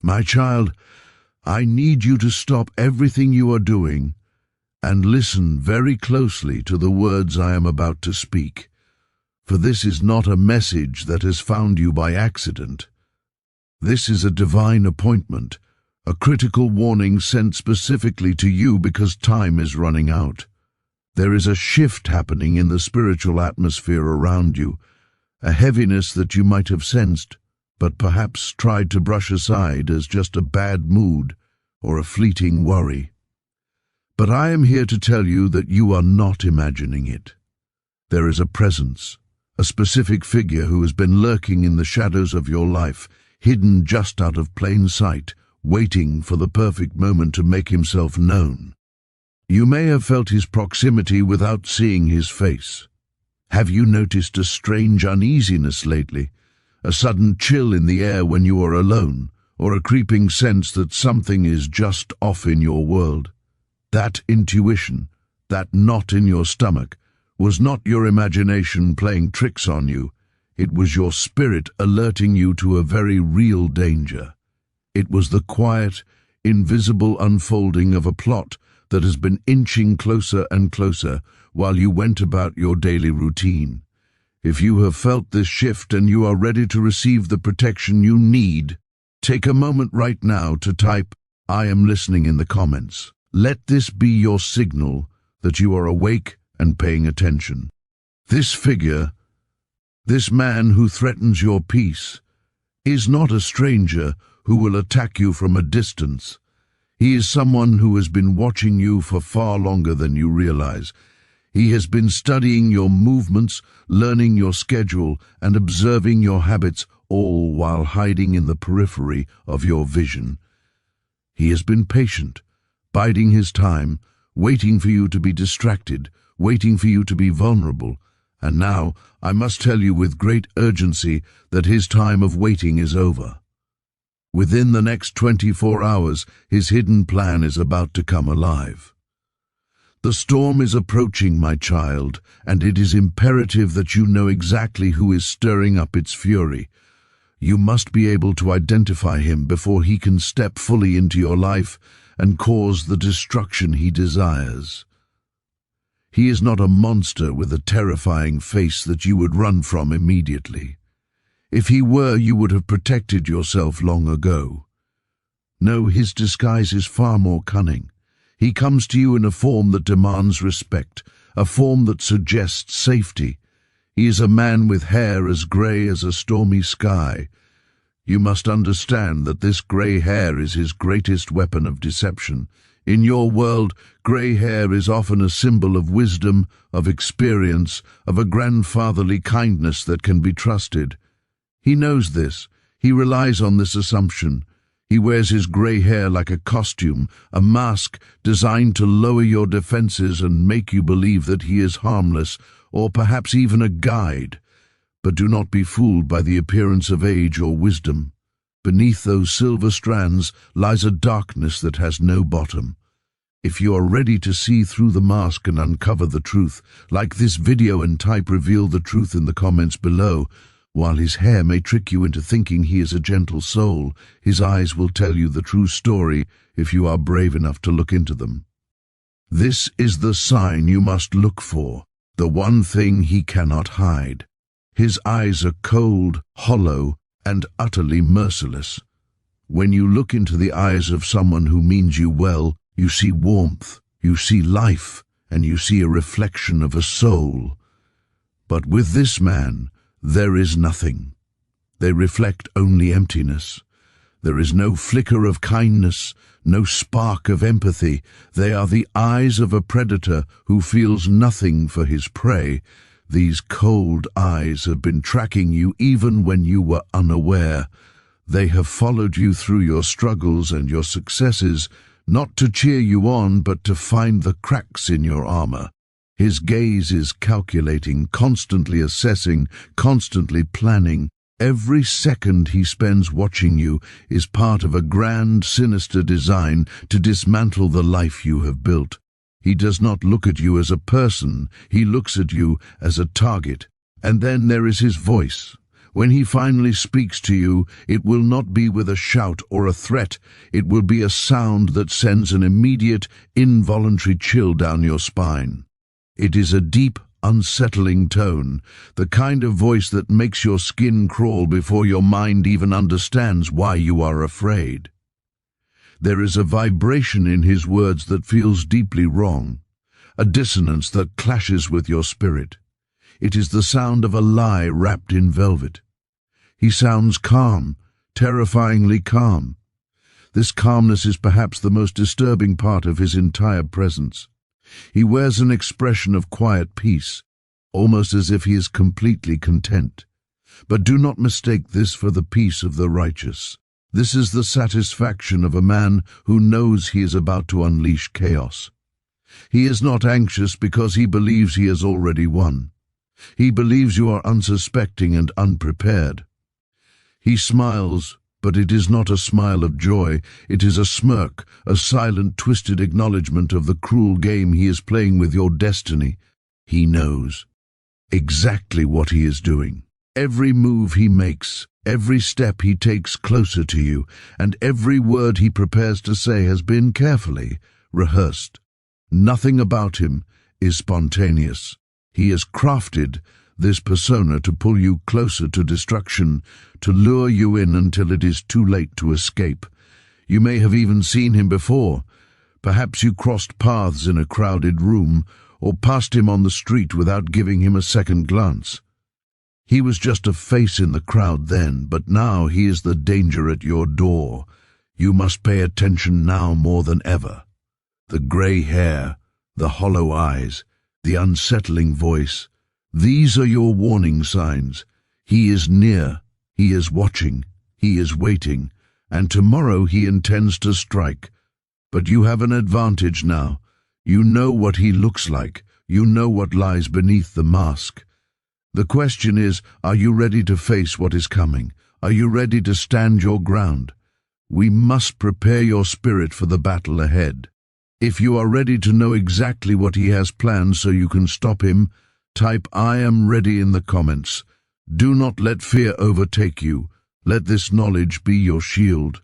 My child, I need you to stop everything you are doing and listen very closely to the words I am about to speak, for this is not a message that has found you by accident. This is a divine appointment, a critical warning sent specifically to you because time is running out. There is a shift happening in the spiritual atmosphere around you, a heaviness that you might have sensed, but perhaps tried to brush aside as just a bad mood or a fleeting worry. But I am here to tell you that you are not imagining it. There is a presence, a specific figure who has been lurking in the shadows of your life, hidden just out of plain sight, waiting for the perfect moment to make himself known. You may have felt his proximity without seeing his face. Have you noticed a strange uneasiness lately? A sudden chill in the air when you are alone, or a creeping sense that something is just off in your world? That intuition, that knot in your stomach, was not your imagination playing tricks on you. It was your spirit alerting you to a very real danger. It was the quiet, invisible unfolding of a plot that has been inching closer and closer while you went about your daily routine. If you have felt this shift and you are ready to receive the protection you need, take a moment right now to type, "I am listening" in the comments. Let this be your signal that you are awake and paying attention. This figure, this man who threatens your peace, is not a stranger who will attack you from a distance. He is someone who has been watching you for far longer than you realize. He has been studying your movements, learning your schedule, and observing your habits, all while hiding in the periphery of your vision. He has been patient, biding his time, waiting for you to be distracted, waiting for you to be vulnerable. And now, I must tell you with great urgency that his time of waiting is over. Within the next 24 hours, his hidden plan is about to come alive. The storm is approaching, my child, and it is imperative that you know exactly who is stirring up its fury. You must be able to identify him before he can step fully into your life and cause the destruction he desires. He is not a monster with a terrifying face that you would run from immediately. If he were, you would have protected yourself long ago. No, his disguise is far more cunning. He comes to you in a form that demands respect, a form that suggests safety. He is a man with hair as grey as a stormy sky. You must understand that this grey hair is his greatest weapon of deception. In your world, grey hair is often a symbol of wisdom, of experience, of a grandfatherly kindness that can be trusted. He knows this. He relies on this assumption. He wears his grey hair like a costume, a mask designed to lower your defenses and make you believe that he is harmless, or perhaps even a guide. But do not be fooled by the appearance of age or wisdom. Beneath those silver strands lies a darkness that has no bottom. If you are ready to see through the mask and uncover the truth, like this video and type "reveal the truth" in the comments below. While his hair may trick you into thinking he is a gentle soul, his eyes will tell you the true story if you are brave enough to look into them. This is the sign you must look for, the one thing he cannot hide. His eyes are cold, hollow, and utterly merciless. When you look into the eyes of someone who means you well, you see warmth, you see life, and you see a reflection of a soul. But with this man, there is nothing. They reflect only emptiness. There is no flicker of kindness, no spark of empathy. They are the eyes of a predator who feels nothing for his prey. These cold eyes have been tracking you even when you were unaware. They have followed you through your struggles and your successes, not to cheer you on, but to find the cracks in your armor. His gaze is calculating, constantly assessing, constantly planning. Every second he spends watching you is part of a grand, sinister design to dismantle the life you have built. He does not look at you as a person, he looks at you as a target. And then there is his voice. When he finally speaks to you, it will not be with a shout or a threat. It will be a sound that sends an immediate, involuntary chill down your spine. It is a deep, unsettling tone, the kind of voice that makes your skin crawl before your mind even understands why you are afraid. There is a vibration in his words that feels deeply wrong, a dissonance that clashes with your spirit. It is the sound of a lie wrapped in velvet. He sounds calm, terrifyingly calm. This calmness is perhaps the most disturbing part of his entire presence. He wears an expression of quiet peace, almost as if he is completely content. But do not mistake this for the peace of the righteous. This is the satisfaction of a man who knows he is about to unleash chaos. He is not anxious because he believes he has already won. He believes you are unsuspecting and unprepared. He smiles, but it is not a smile of joy. It is a smirk, a silent, twisted acknowledgement of the cruel game he is playing with your destiny. He knows exactly what he is doing. Every move he makes, every step he takes closer to you, and every word he prepares to say has been carefully rehearsed. Nothing about him is spontaneous. He has crafted this persona to pull you closer to destruction, to lure you in until it is too late to escape. You may have even seen him before. Perhaps you crossed paths in a crowded room, or passed him on the street without giving him a second glance. He was just a face in the crowd then, but now he is the danger at your door. You must pay attention now more than ever. The grey hair, the hollow eyes, the unsettling voice, these are your warning signs. He is near, he is watching, he is waiting, and tomorrow he intends to strike. But you have an advantage now. You know what he looks like. You know what lies beneath the mask. The question is, are you ready to face what is coming? Are you ready to stand your ground? We must prepare your spirit for the battle ahead. If you are ready to know exactly what he has planned so you can stop him, type "I am ready" in the comments. Do not let fear overtake you. Let this knowledge be your shield.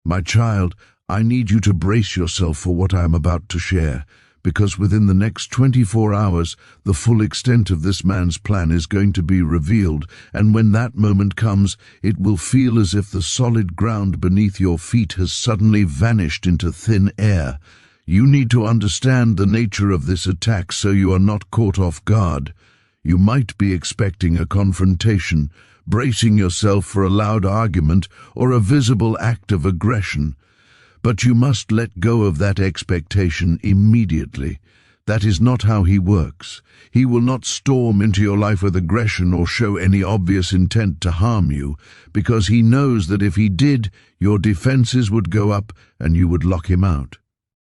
My child, I need you to brace yourself for what I am about to share, because within the next 24 hours, the full extent of this man's plan is going to be revealed, and when that moment comes, it will feel as if the solid ground beneath your feet has suddenly vanished into thin air. You need to understand the nature of this attack so you are not caught off guard. You might be expecting a confrontation, bracing yourself for a loud argument or a visible act of aggression. But you must let go of that expectation immediately. That is not how he works. He will not storm into your life with aggression or show any obvious intent to harm you, because he knows that if he did, your defenses would go up and you would lock him out.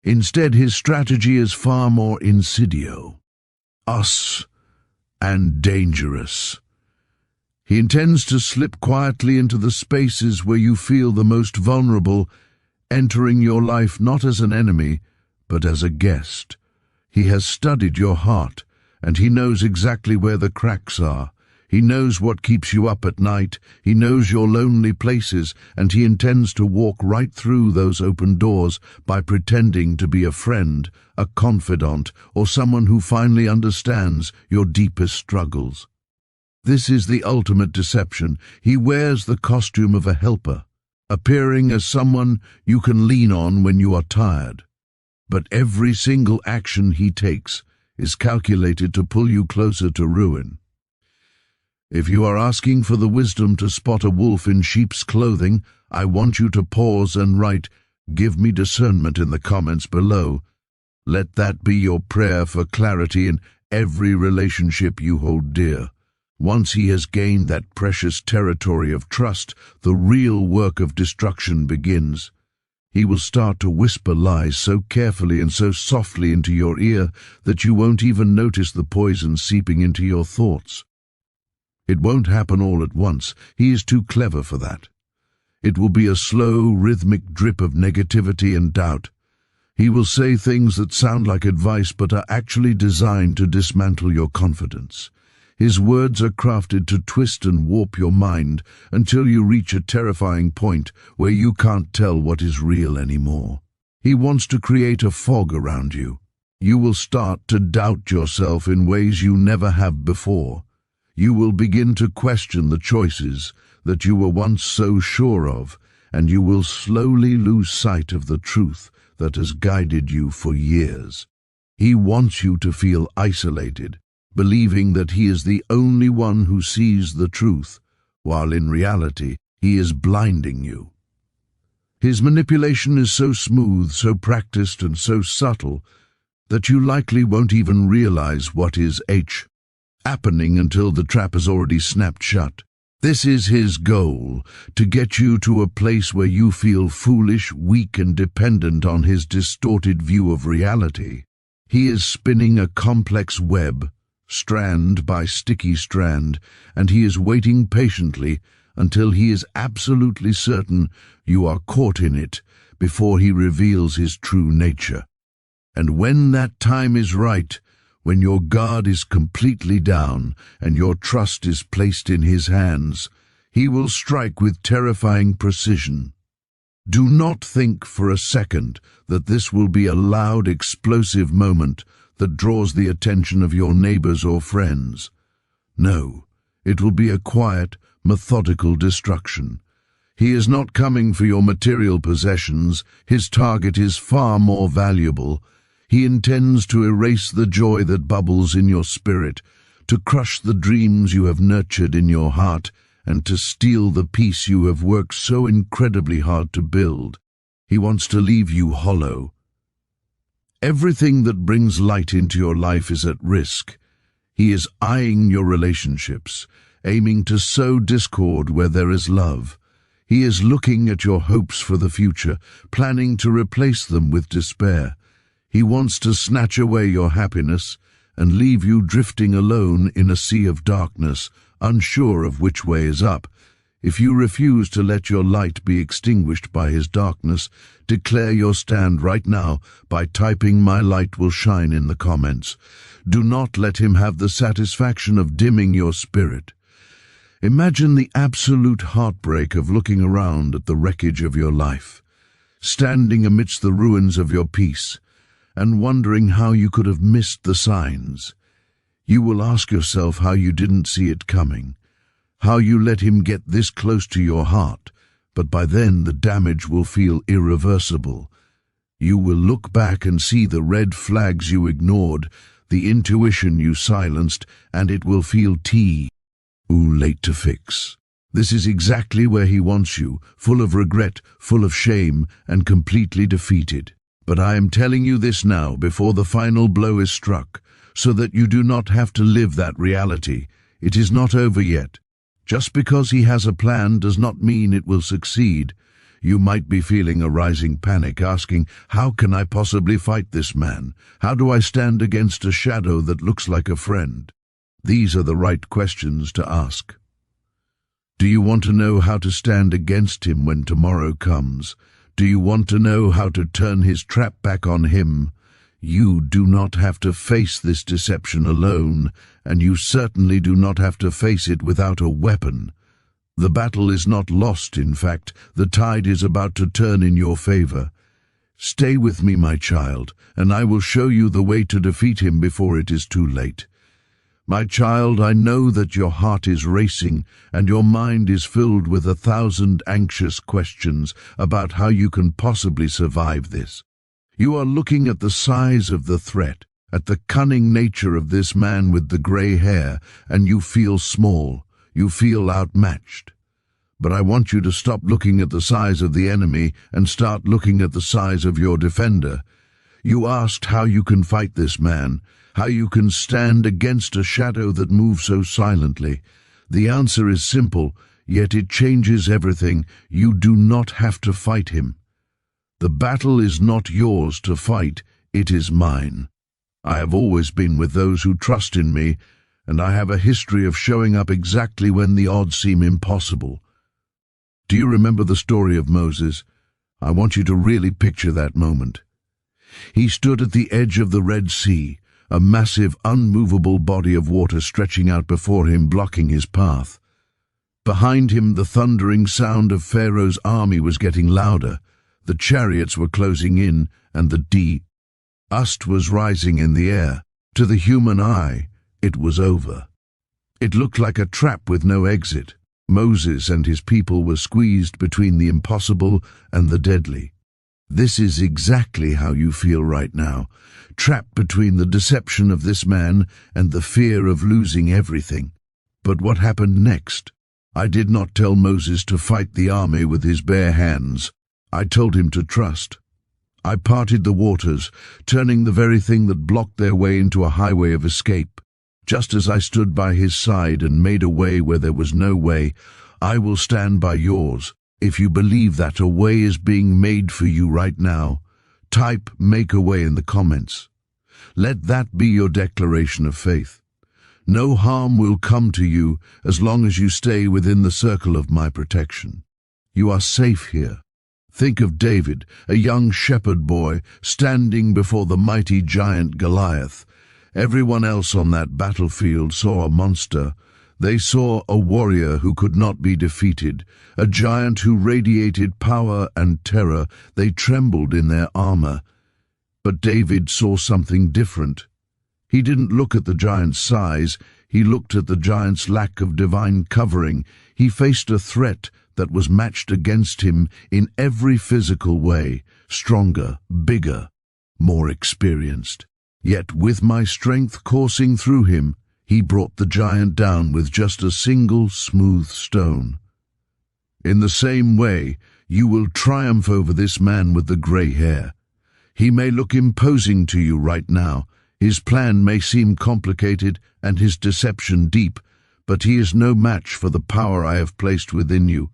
Instead, his strategy is far more insidious, and dangerous. He intends to slip quietly into the spaces where you feel the most vulnerable, entering your life not as an enemy, but as a guest. He has studied your heart, and he knows exactly where the cracks are. He knows what keeps you up at night. He knows your lonely places, and he intends to walk right through those open doors by pretending to be a friend, a confidant, or someone who finally understands your deepest struggles. This is the ultimate deception. He wears the costume of a helper, appearing as someone you can lean on when you are tired. But every single action he takes is calculated to pull you closer to ruin. If you are asking for the wisdom to spot a wolf in sheep's clothing, I want you to pause and write, "Give me discernment" in the comments below. Let that be your prayer for clarity in every relationship you hold dear. Once he has gained that precious territory of trust, the real work of destruction begins. He will start to whisper lies so carefully and so softly into your ear that you won't even notice the poison seeping into your thoughts. It won't happen all at once. He is too clever for that. It will be a slow, rhythmic drip of negativity and doubt. He will say things that sound like advice but are actually designed to dismantle your confidence. His words are crafted to twist and warp your mind until you reach a terrifying point where you can't tell what is real anymore. He wants to create a fog around you. You will start to doubt yourself in ways you never have before. You will begin to question the choices that you were once so sure of, and you will slowly lose sight of the truth that has guided you for years. He wants you to feel isolated, believing that he is the only one who sees the truth, while in reality he is blinding you. His manipulation is so smooth, so practiced, and so subtle that you likely won't even realize what is happening until the trap has already snapped shut. This is his goal, to get you to a place where you feel foolish, weak, and dependent on his distorted view of reality. He is spinning a complex web, strand by sticky strand, and he is waiting patiently until he is absolutely certain you are caught in it before he reveals his true nature. And when that time is right, when your guard is completely down and your trust is placed in his hands, he will strike with terrifying precision. Do not think for a second that this will be a loud, explosive moment that draws the attention of your neighbors or friends. No, it will be a quiet, methodical destruction. He is not coming for your material possessions. His target is far more valuable. He intends to erase the joy that bubbles in your spirit, to crush the dreams you have nurtured in your heart, and to steal the peace you have worked so incredibly hard to build. He wants to leave you hollow. Everything that brings light into your life is at risk. He is eyeing your relationships, aiming to sow discord where there is love. He is looking at your hopes for the future, planning to replace them with despair. He wants to snatch away your happiness and leave you drifting alone in a sea of darkness, unsure of which way is up. If you refuse to let your light be extinguished by his darkness, declare your stand right now by typing "My light will shine" in the comments. Do not let him have the satisfaction of dimming your spirit. Imagine the absolute heartbreak of looking around at the wreckage of your life, standing amidst the ruins of your peace, and wondering how you could have missed the signs. You will ask yourself how you didn't see it coming, how you let him get this close to your heart, but by then the damage will feel irreversible. You will look back and see the red flags you ignored, the intuition you silenced, and it will feel too late to fix. This is exactly where he wants you, full of regret, full of shame, and completely defeated. But I am telling you this now, before the final blow is struck, so that you do not have to live that reality. It is not over yet. Just because he has a plan does not mean it will succeed. You might be feeling a rising panic, asking, how can I possibly fight this man? How do I stand against a shadow that looks like a friend? These are the right questions to ask. Do you want to know how to stand against him when tomorrow comes? Do you want to know how to turn his trap back on him? You do not have to face this deception alone, and you certainly do not have to face it without a weapon. The battle is not lost, in fact. The tide is about to turn in your favor. Stay with me, my child, and I will show you the way to defeat him before it is too late. My child, I know that your heart is racing and your mind is filled with 1,000 anxious questions about how you can possibly survive this. You are looking at the size of the threat, at the cunning nature of this man with the gray hair, and you feel small, you feel outmatched. But I want you to stop looking at the size of the enemy and start looking at the size of your defender. You asked how you can fight this man, how you can stand against a shadow that moves so silently. The answer is simple, yet it changes everything. You do not have to fight him. The battle is not yours to fight, it is mine. I have always been with those who trust in me, and I have a history of showing up exactly when the odds seem impossible. Do you remember the story of Moses? I want you to really picture that moment. He stood at the edge of the Red Sea, a massive, unmovable body of water stretching out before him, blocking his path. Behind him, the thundering sound of Pharaoh's army was getting louder. The chariots were closing in, and the dust was rising in the air. To the human eye, it was over. It looked like a trap with no exit. Moses and his people were squeezed between the impossible and the deadly. This is exactly how you feel right now, trapped between the deception of this man and the fear of losing everything. But what happened next? I did not tell Moses to fight the army with his bare hands. I told him to trust. I parted the waters, turning the very thing that blocked their way into a highway of escape. Just as I stood by his side and made a way where there was no way, I will stand by yours. If you believe that a way is being made for you right now, type "make a way" in the comments. Let that be your declaration of faith. No harm will come to you as long as you stay within the circle of my protection. You are safe here. Think of David, a young shepherd boy, standing before the mighty giant Goliath. Everyone else on that battlefield saw a monster. They saw a warrior who could not be defeated, a giant who radiated power and terror. They trembled in their armor. But David saw something different. He didn't look at the giant's size, he looked at the giant's lack of divine covering. He faced a threat that was matched against him in every physical way, stronger, bigger, more experienced. Yet with my strength coursing through him, he brought the giant down with just a single smooth stone. In the same way, you will triumph over this man with the gray hair. He may look imposing to you right now. His plan may seem complicated and his deception deep, but he is no match for the power I have placed within you.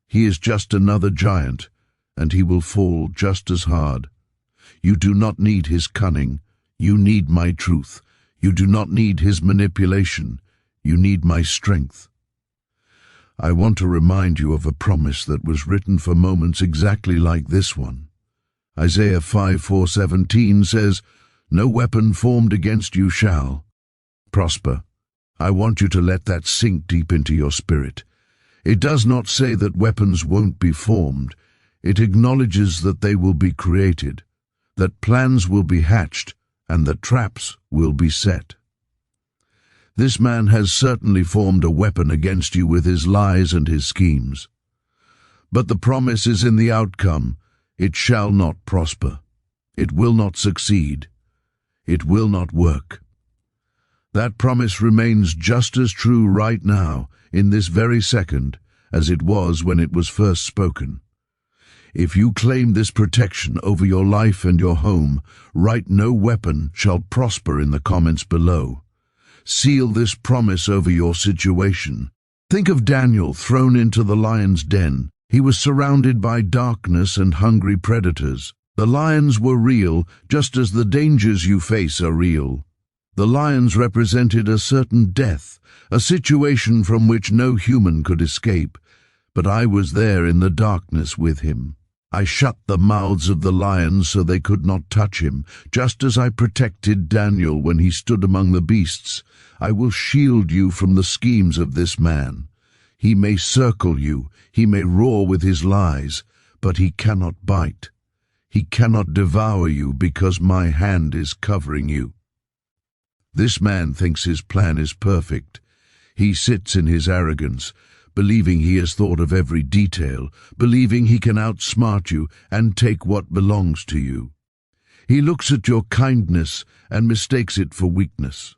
He is just another giant, and he will fall just as hard. You do not need his cunning. You need my truth. You do not need his manipulation. You need my strength. I want to remind you of a promise that was written for moments exactly like this one. Isaiah 5:17 says, "No weapon formed against you shall prosper." I want you to let that sink deep into your spirit. It does not say that weapons won't be formed. It acknowledges that they will be created, that plans will be hatched, and that traps will be set. This man has certainly formed a weapon against you with his lies and his schemes. But the promise is in the outcome. It shall not prosper. It will not succeed. It will not work. That promise remains just as true right now, in this very second, as it was when it was first spoken. If you claim this protection over your life and your home, write "No weapon shall prosper" in the comments below. Seal this promise over your situation. Think of Daniel thrown into the lion's den. He was surrounded by darkness and hungry predators. The lions were real, just as the dangers you face are real. The lions represented a certain death, a situation from which no human could escape. But I was there in the darkness with him. I shut the mouths of the lions so they could not touch him, just as I protected Daniel when he stood among the beasts. I will shield you from the schemes of this man. He may circle you, he may roar with his lies, but he cannot bite. He cannot devour you because my hand is covering you. This man thinks his plan is perfect. He sits in his arrogance, believing he has thought of every detail, believing he can outsmart you and take what belongs to you. He looks at your kindness and mistakes it for weakness.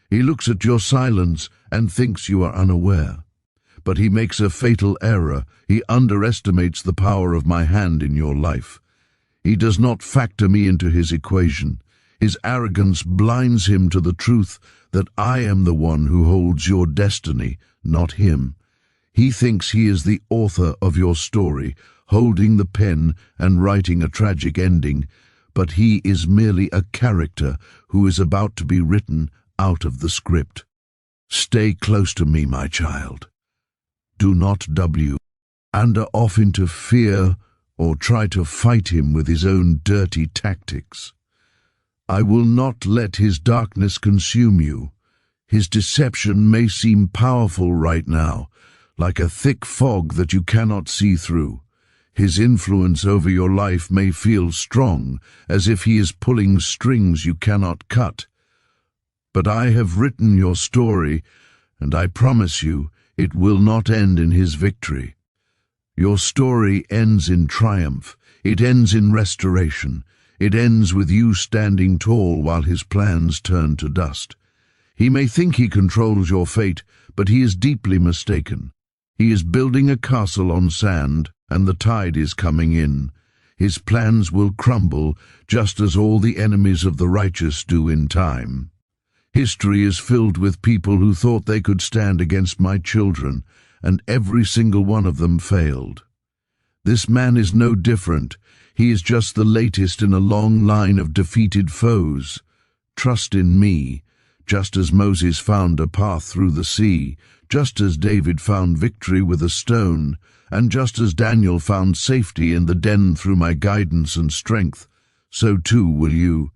He looks at your silence and thinks you are unaware. But he makes a fatal error. He underestimates the power of my hand in your life. He does not factor me into his equation. His arrogance blinds him to the truth that I am the one who holds your destiny, not him. He thinks he is the author of your story, holding the pen and writing a tragic ending, but he is merely a character who is about to be written out of the script. Stay close to me, my child. Do not wander off into fear or try to fight him with his own dirty tactics. I will not let his darkness consume you. His deception may seem powerful right now, like a thick fog that you cannot see through. His influence over your life may feel strong, as if he is pulling strings you cannot cut. But I have written your story, and I promise you it will not end in his victory. Your story ends in triumph. It ends in restoration. It ends with you standing tall while his plans turn to dust. He may think he controls your fate, but he is deeply mistaken. He is building a castle on sand, and the tide is coming in. His plans will crumble, just as all the enemies of the righteous do in time. History is filled with people who thought they could stand against my children, and every single one of them failed. This man is no different. He is just the latest in a long line of defeated foes. Trust in me, just as Moses found a path through the sea, just as David found victory with a stone, and just as Daniel found safety in the den through my guidance and strength, so too will you.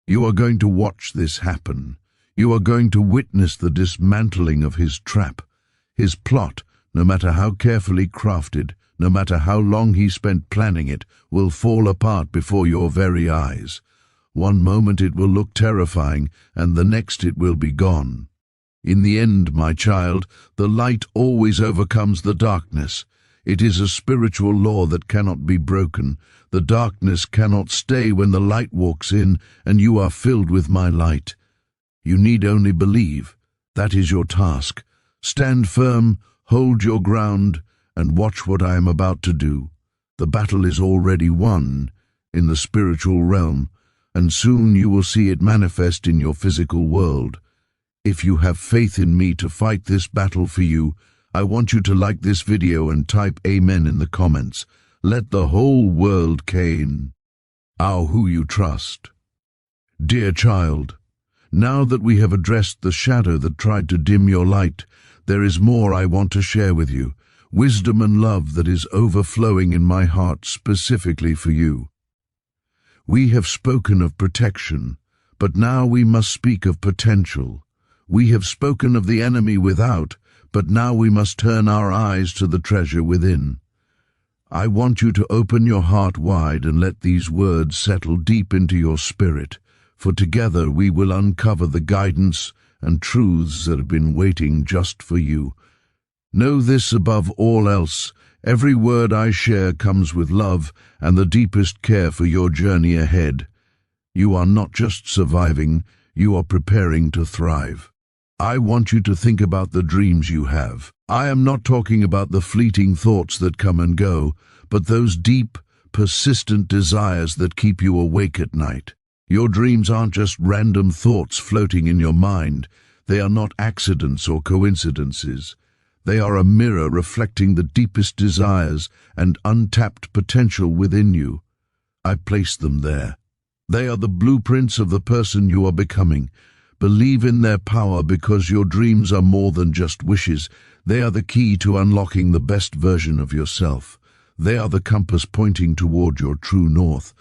You are going to watch this happen. You are going to witness the dismantling of his trap. His plot, no matter how carefully crafted, no matter how long he spent planning it, will fall apart before your very eyes. One moment it will look terrifying, and the next it will be gone. In the end, my child, the light always overcomes the darkness. It is a spiritual law that cannot be broken. The darkness cannot stay when the light walks in, and you are filled with my light. You need only believe. That is your task. Stand firm, hold your ground, and watch what I am about to do. The battle is already won in the spiritual realm, and soon you will see it manifest in your physical world. If you have faith in me to fight this battle for you, I want you to like this video and type Amen in the comments. Let the whole world Cain. Who you trust. Dear child, now that we have addressed the shadow that tried to dim your light, there is more I want to share with you. Wisdom and love that is overflowing in my heart specifically for you. We have spoken of protection, but now we must speak of potential. We have spoken of the enemy without, but now we must turn our eyes to the treasure within. I want you to open your heart wide and let these words settle deep into your spirit, for together we will uncover the guidance and truths that have been waiting just for you. Know this above all else: every word I share comes with love and the deepest care for your journey ahead. You are not just surviving, you are preparing to thrive. I want you to think about the dreams you have. I am not talking about the fleeting thoughts that come and go, but those deep, persistent desires that keep you awake at night. Your dreams aren't just random thoughts floating in your mind. They are not accidents or coincidences. They are a mirror reflecting the deepest desires and untapped potential within you. I place them there. They are the blueprints of the person you are becoming. Believe in their power, because your dreams are more than just wishes. They are the key to unlocking the best version of yourself. They are the compass pointing toward your true north.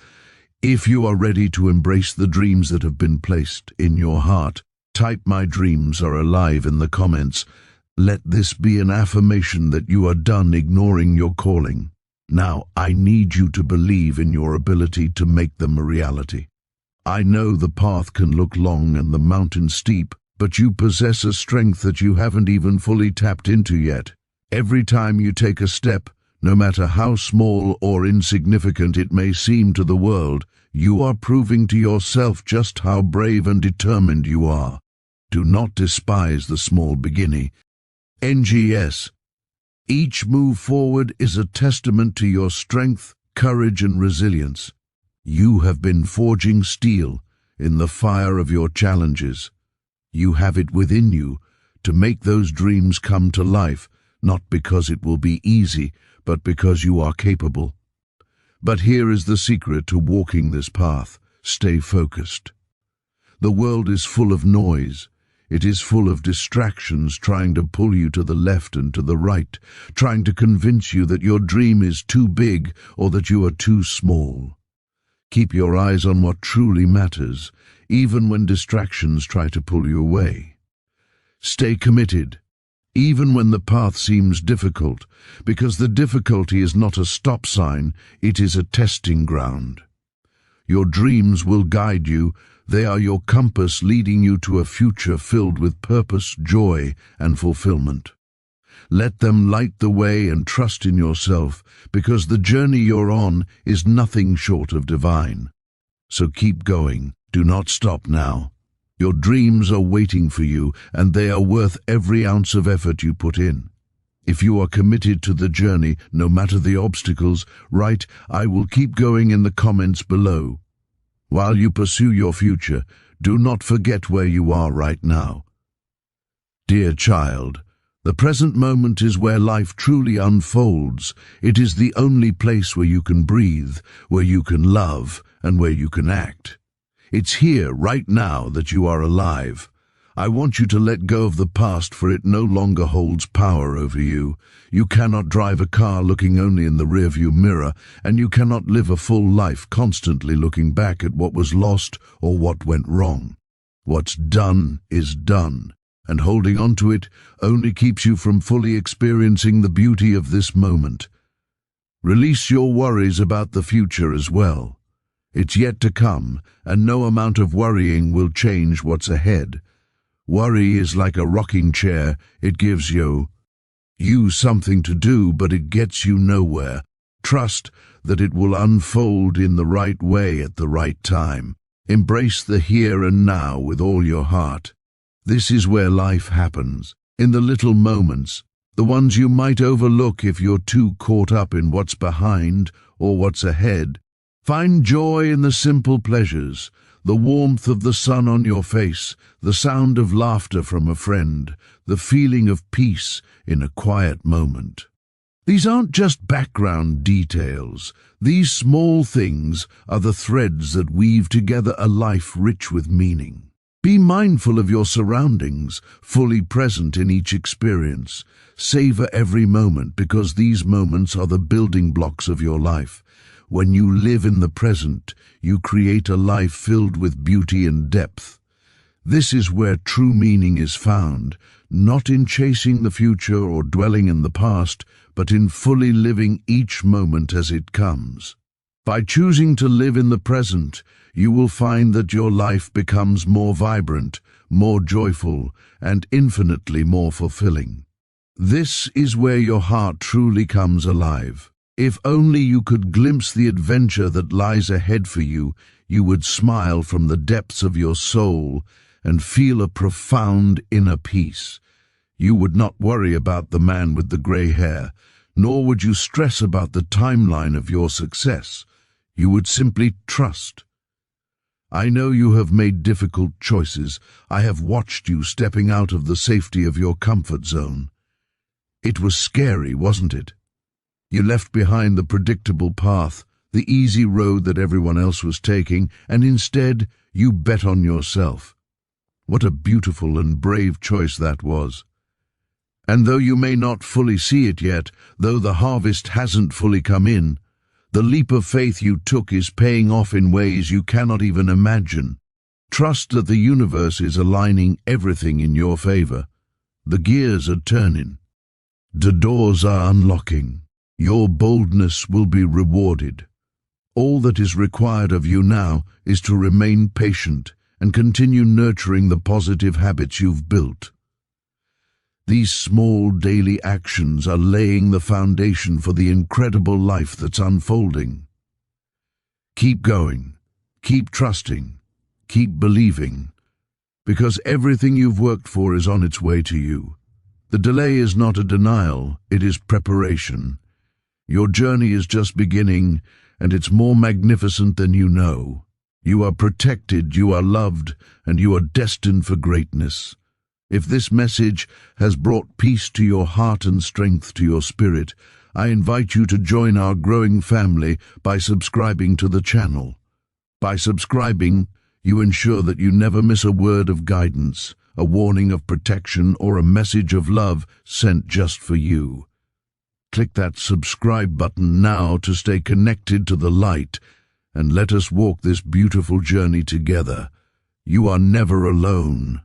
If you are ready to embrace the dreams that have been placed in your heart, type "My dreams are alive" in the comments. Let this be an affirmation that you are done ignoring your calling. Now, I need you to believe in your ability to make them a reality. I know the path can look long and the mountain steep, but you possess a strength that you haven't even fully tapped into yet. Every time you take a step, no matter how small or insignificant it may seem to the world, you are proving to yourself just how brave and determined you are. Do not despise the small beginning. NGS. Each move forward is a testament to your strength, courage, and resilience. You have been forging steel in the fire of your challenges. You have it within you to make those dreams come to life, not because it will be easy, but because you are capable. But here is the secret to walking this path: stay focused. The world is full of noise. It is full of distractions trying to pull you to the left and to the right, trying to convince you that your dream is too big or that you are too small. Keep your eyes on what truly matters, even when distractions try to pull you away. Stay committed, even when the path seems difficult, because the difficulty is not a stop sign, it is a testing ground. Your dreams will guide you. They are your compass leading you to a future filled with purpose, joy, and fulfillment. Let them light the way and trust in yourself, because the journey you're on is nothing short of divine. So keep going. Do not stop now. Your dreams are waiting for you, and they are worth every ounce of effort you put in. If you are committed to the journey, no matter the obstacles, write, "I will keep going" in the comments below. While you pursue your future, do not forget where you are right now. Dear child, the present moment is where life truly unfolds. It is the only place where you can breathe, where you can love, and where you can act. It's here, right now, that you are alive. I want you to let go of the past, for it no longer holds power over you. You cannot drive a car looking only in the rearview mirror, and you cannot live a full life constantly looking back at what was lost or what went wrong. What's done is done, and holding on to it only keeps you from fully experiencing the beauty of this moment. Release your worries about the future as well. It's yet to come, and no amount of worrying will change what's ahead. Worry is like a rocking chair. It gives you something to do, but it gets you nowhere. Trust that it will unfold in the right way at the right time. Embrace the here and now with all your heart. This is where life happens, in the little moments, the ones you might overlook if you're too caught up in what's behind or what's ahead. Find joy in the simple pleasures, the warmth of the sun on your face, the sound of laughter from a friend, the feeling of peace in a quiet moment. These aren't just background details. These small things are the threads that weave together a life rich with meaning. Be mindful of your surroundings, fully present in each experience. Savor every moment, because these moments are the building blocks of your life. When you live in the present, you create a life filled with beauty and depth. This is where true meaning is found, not in chasing the future or dwelling in the past, but in fully living each moment as it comes. By choosing to live in the present, you will find that your life becomes more vibrant, more joyful, and infinitely more fulfilling. This is where your heart truly comes alive. If only you could glimpse the adventure that lies ahead for you, you would smile from the depths of your soul and feel a profound inner peace. You would not worry about the man with the grey hair, nor would you stress about the timeline of your success. You would simply trust. I know you have made difficult choices. I have watched you stepping out of the safety of your comfort zone. It was scary, wasn't it? You left behind the predictable path, the easy road that everyone else was taking, and instead you bet on yourself. What a beautiful and brave choice that was. And though you may not fully see it yet, though the harvest hasn't fully come in, the leap of faith you took is paying off in ways you cannot even imagine. Trust that the universe is aligning everything in your favor. The gears are turning. The doors are unlocking. Your boldness will be rewarded. All that is required of you now is to remain patient and continue nurturing the positive habits you've built. These small daily actions are laying the foundation for the incredible life that's unfolding. Keep going, keep trusting, keep believing, because everything you've worked for is on its way to you. The delay is not a denial, it is preparation. Your journey is just beginning, and it's more magnificent than you know. You are protected, you are loved, and you are destined for greatness. If this message has brought peace to your heart and strength to your spirit, I invite you to join our growing family by subscribing to the channel. By subscribing, you ensure that you never miss a word of guidance, a warning of protection, or a message of love sent just for you. Click that subscribe button now to stay connected to the light and let us walk this beautiful journey together. You are never alone.